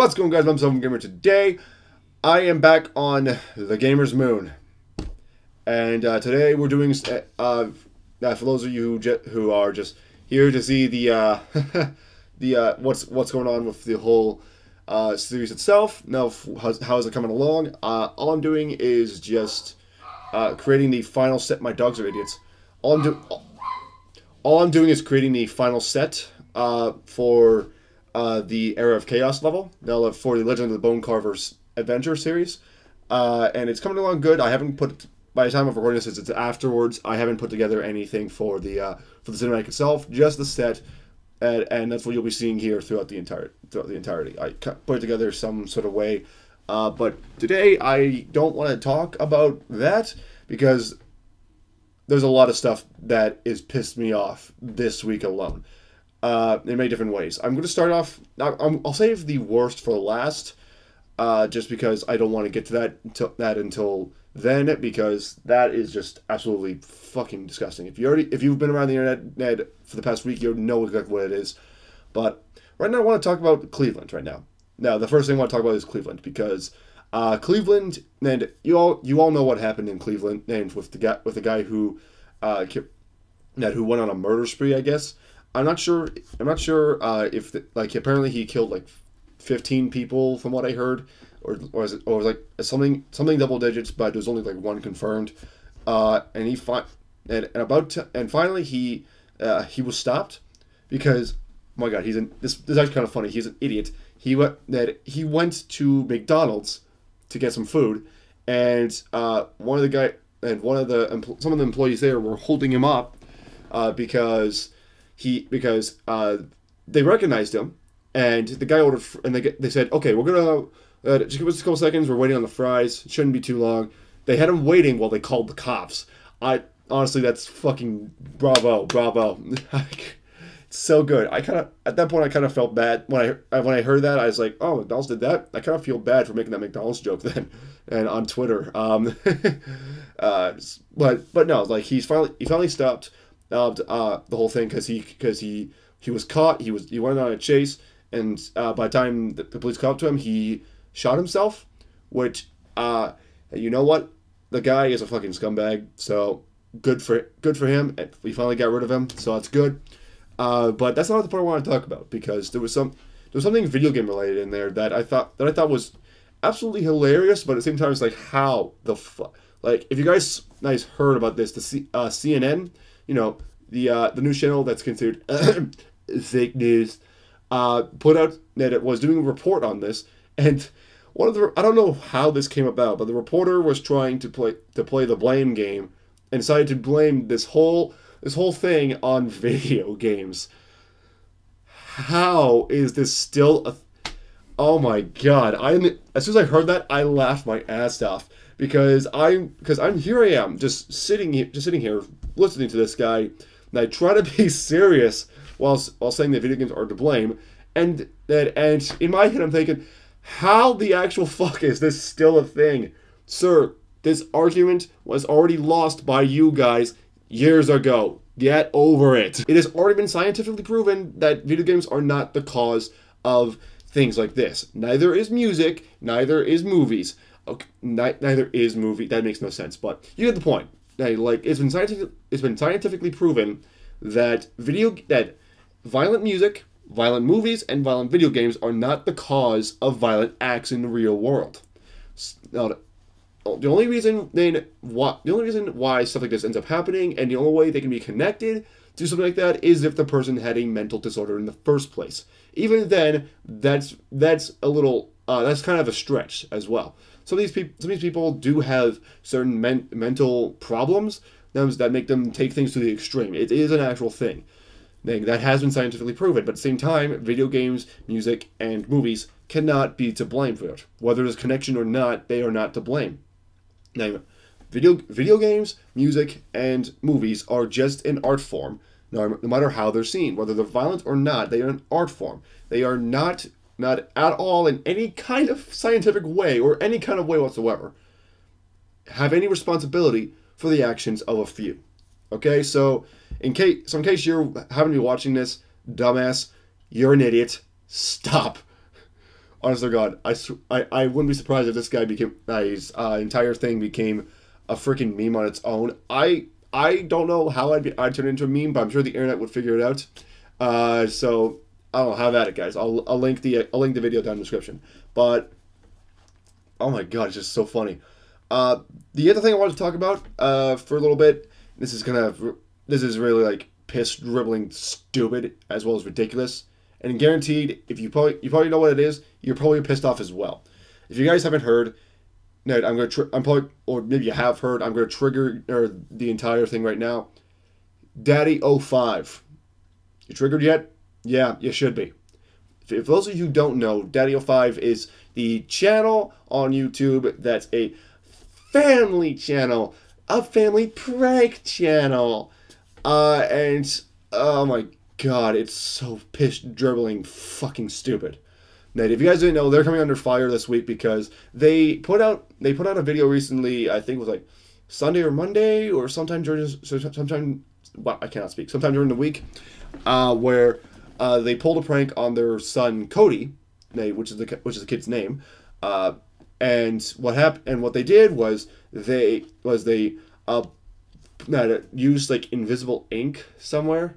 What's going on, guys? I'm Gamer. Today, I am back on the Gamer's Moon, and today we're doing. For those of you who are just here to see the what's going on with the whole series itself. Now, how is it coming along? All I'm doing is just creating the final set. My dogs are idiots. All I'm doing is creating the final set for the Era of Chaos level. Now, for the Legend of the Bone Carver's Adventure series, and it's coming along good. I haven't put, by the time of recording this, it's afterwards. I haven't put together anything for the cinematic itself, just the set, and that's what you'll be seeing here throughout the entirety. I put together some sort of way, but today I don't want to talk about that because there's a lot of stuff that is pissed me off this week alone. In many different ways. I'm going to start off. I'll save the worst for last, just because I don't want to get to that until then, because that is just absolutely fucking disgusting. If you've been around the internet for the past week, you know exactly what it is. But right now, I want to talk about Cleveland. Right now, the first thing I want to talk about is Cleveland, because Cleveland, and you all know what happened in Cleveland, and with the guy who went on a murder spree, I guess. I'm not sure if apparently he killed like 15 people from what I heard, or was like something double digits, but there's only like one confirmed. And finally he was stopped because, oh my God, this is actually kind of funny. He's an idiot. He went to McDonald's to get some food, and some of the employees there were holding him up because they recognized him, and the guy ordered, and they said, okay, we're gonna just give us a couple seconds. We're waiting on the fries. It shouldn't be too long. They had him waiting while they called the cops. Honestly, that's fucking bravo. It's so good. At that point I kind of felt bad when I heard that. I was like, oh, McDonald's did that. I kind of feel bad for making that McDonald's joke then, and on Twitter. But no, like he finally stopped the whole thing because he was caught. He went on a chase, and by the time the police caught up to him, he shot himself. Which, you know what, the guy is a fucking scumbag. So good for him. And we finally got rid of him, so that's good. But that's not the part I want to talk about, because there was something video game related in there that I thought was absolutely hilarious. But at the same time, it's like, how the fuck? Like, if you guys heard about this, the CNN. You know, the news channel that's considered fake news, put out that it was doing a report on this, and I don't know how this came about, but the reporter was trying to play the blame game, and decided to blame this whole thing on video games. How is this still oh my God! As soon as I heard that, I laughed my ass off, because here I am just sitting here listening to this guy, and I try to be serious while saying that video games are to blame, and in my head I'm thinking, how the actual fuck is this still a thing? Sir, this argument was already lost by you guys years ago. Get over it. It has already been scientifically proven that video games are not the cause of things like this. Neither is music, neither is movies. Okay, neither is movie. That makes no sense, but you get the point. Like, it's been scientifically proven that violent music, violent movies, and violent video games are not the cause of violent acts in the real world. Now, the only reason why stuff like this ends up happening, and the only way they can be connected to something like that, is if the person had a mental disorder in the first place. Even then, that's a little that's kind of a stretch as well. Some of these people do have certain mental problems that make them take things to the extreme. It is an actual thing that has been scientifically proven. But at the same time, video games, music, and movies cannot be to blame for it. Whether there's a connection or not, they are not to blame. Now, video games, music, and movies are just an art form. No matter how they're seen, whether they're violent or not, they are an art form. They are not at all in any kind of scientific way, or any kind of way whatsoever, have any responsibility for the actions of a few. Okay, so in case you're having to be watching this, dumbass, you're an idiot. Stop. honest to God, I wouldn't be surprised if this guy became his entire thing became a freaking meme on its own. I don't know how I'd turn it into a meme, but I'm sure the internet would figure it out. So I don't know, have at it, guys. I'll link the video down in the description. But oh my God, it's just so funny. The other thing I wanted to talk about for a little bit. This is really like piss dribbling stupid as well as ridiculous. And guaranteed, if you probably know what it is, you're probably pissed off as well. If you guys haven't heard, no, I'm probably, or maybe you have heard, I'm gonna trigger the entire thing right now. Daddy05. You triggered yet? Yeah, you should be. If those of you who don't know, Daddy05 is the channel on YouTube that's a family channel, a family prank channel, and oh my God, it's so piss dribbling fucking stupid. Now, if you guys didn't know, they're coming under fire this week because they put out a video recently. I think it was like Sunday or Monday or sometime during well, I cannot speak. Sometime during the week, where they pulled a prank on their son Cody, which is the kid's name, and what happened and what they did was they used like invisible ink somewhere.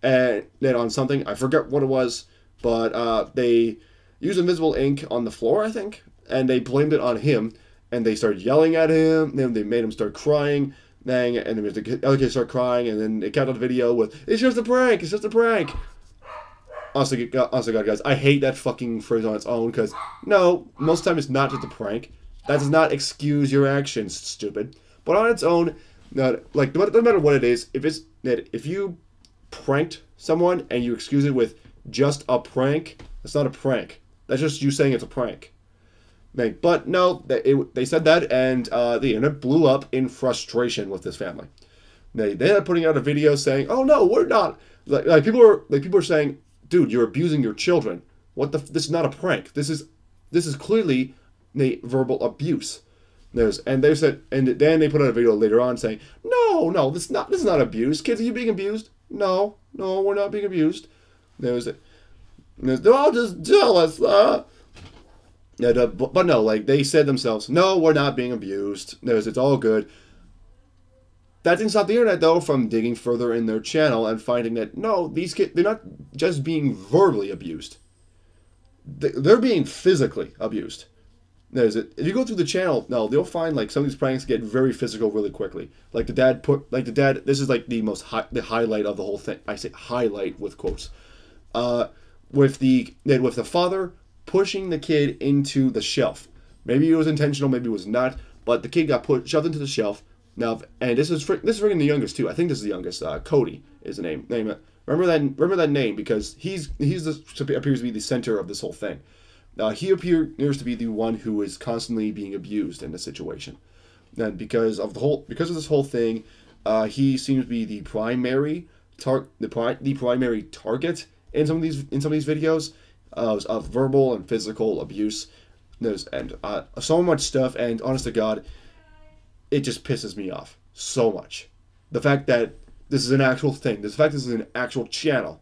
And then on something, I forget what it was, but they used invisible ink on the floor, I think, and they blamed it on him, and they started yelling at him, then they made him start crying, and then the other kids start crying, and then it kept on the video with, it's just a prank, it's just a prank. Honestly, God, guys, I hate that fucking phrase on its own, because, no, most of the time it's not just a prank. That does not excuse your actions, stupid. But on its own, like, no matter what it is, if you pranked someone and you excuse it with just a prank, that's not a prank. That's just you saying it's a prank. But no, they said that, and the internet blew up in frustration with this family. They ended up putting out a video saying, "Oh no, we're not." Like people are saying, "Dude, you're abusing your children. This is not a prank. This is clearly verbal abuse." And they said, and then they put out a video later on saying, "No, this is not abuse. Kids, are you being abused? No, we're not being abused." They're all just jealous. But no, like they said themselves, "No, we're not being abused. It's all good." That didn't stop the internet though from digging further in their channel and finding that no, these kids, they're not just being verbally abused. They're being physically abused. If you go through the channel, they'll find like some of these pranks get very physical really quickly. Like the dad, this is like the highlight of the whole thing. I say highlight with quotes. With the father pushing the kid into the shelf. Maybe it was intentional, maybe it was not, but the kid got shoved into the shelf. Now, and this is freaking the youngest too. I think this is the youngest. Cody is the name. Remember that name because he's appears to be the center of this whole thing. He appears to be the one who is constantly being abused in this situation, and because of this whole thing, he seems to be the primary target in some of these videos of verbal and physical abuse. And so much stuff. And honest to God, it just pisses me off so much. The fact that this is an actual thing, the fact this is an actual channel,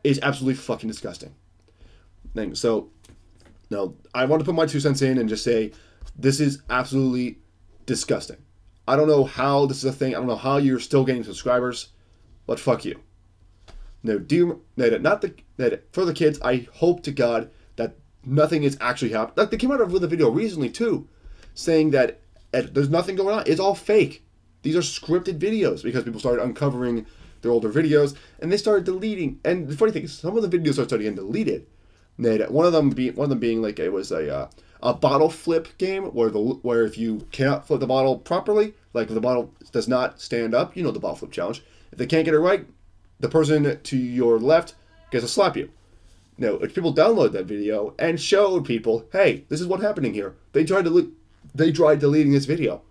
is absolutely fucking disgusting. So. No, I want to put my 2 cents in and just say this is absolutely disgusting. I don't know how this is a thing. I don't know how you're still getting subscribers, but fuck you. No, for the kids, I hope to God that nothing is actually happening. Like they came out with a video recently too, saying that there's nothing going on. It's all fake. These are scripted videos because people started uncovering their older videos and they started deleting. And the funny thing is, some of the videos started getting deleted. One of them being like it was a bottle flip game where if you cannot flip the bottle properly, like if the bottle does not stand up, you know the bottle flip challenge. If they can't get it right, the person to your left gets to slap you. Now, if people download that video and showed people, hey, this is what's happening here. They tried deleting this video.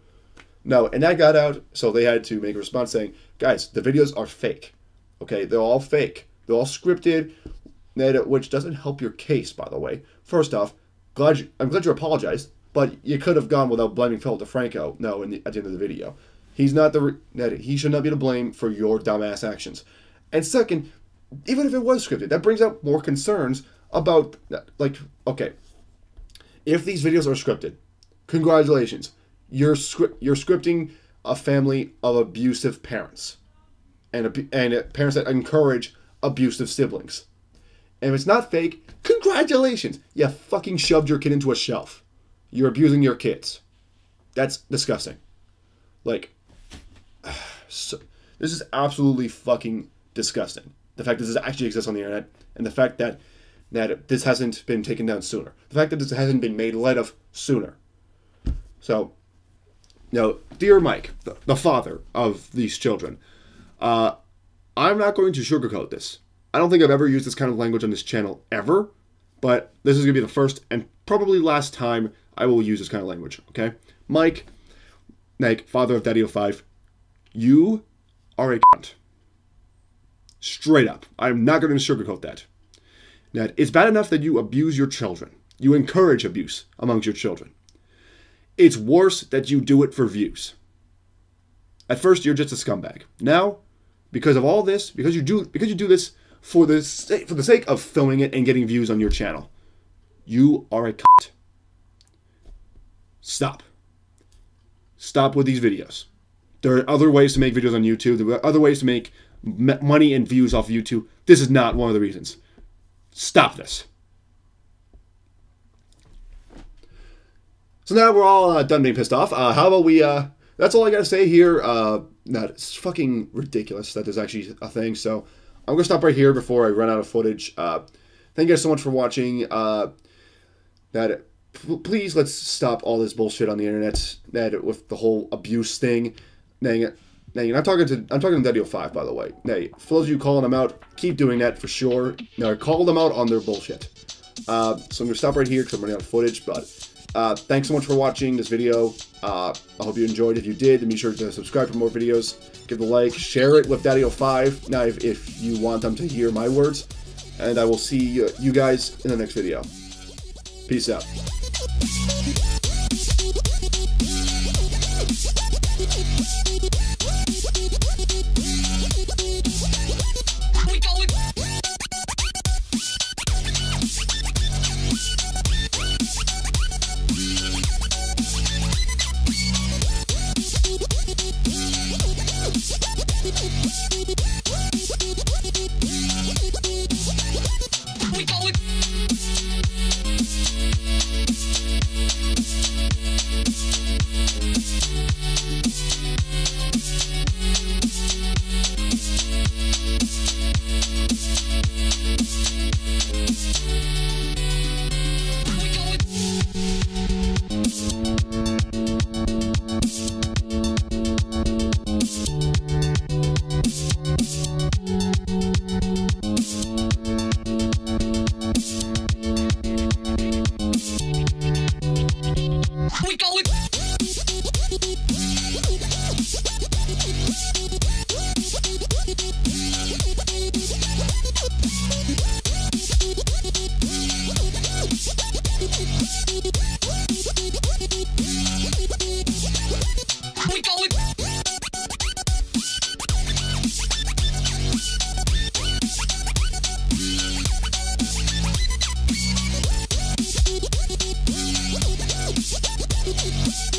No, and that got out, so they had to make a response saying, guys, the videos are fake. Okay, they're all fake. They're all scripted. Which doesn't help your case, by the way. First off, I'm glad you apologized, but you could have gone without blaming Philip DeFranco. No, at the end of the video, he should not be to blame for your dumbass actions. And second, even if it was scripted, that brings out more concerns about, like, okay, if these videos are scripted, congratulations. You're scripting a family of abusive parents and parents that encourage abusive siblings. And if it's not fake, congratulations. You fucking shoved your kid into a shelf. You're abusing your kids. That's disgusting. Like, so, this is absolutely fucking disgusting. The fact that this actually exists on the internet, and the fact that this hasn't been taken down sooner. The fact that this hasn't been made light of sooner. So, dear Mike, the father of these children, I'm not going to sugarcoat this. I don't think I've ever used this kind of language on this channel ever, but this is going to be the first and probably last time I will use this kind of language, okay? Mike, father of Daddy05, you are a cunt. Straight up. I'm not going to sugarcoat that. Now, it's bad enough that you abuse your children. You encourage abuse amongst your children. It's worse that you do it for views. At first, you're just a scumbag. Now, because of all this, because you do this for the sake of filming it and getting views on your channel, you are a cunt. Stop. Stop with these videos. There are other ways to make videos on YouTube. There are other ways to make money and views off YouTube. This is not one of the reasons. Stop this. So now we're all done being pissed off. How about we, that's all I gotta say here. It's fucking ridiculous that there's actually a thing. So I'm gonna stop right here before I run out of footage. Thank you guys so much for watching. Please let's stop all this bullshit on the internet. With the whole abuse thing. I'm talking to Daddy05, by the way. For those of you calling them out, keep doing that for sure. Call them out on their bullshit. So I'm going to stop right here because I'm running out of footage. But thanks so much for watching this video. I hope you enjoyed. If you did, then be sure to subscribe for more videos. Give it a like. Share it with Daddy05 now if you want them to hear my words. And I will see you guys in the next video. Peace out.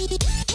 We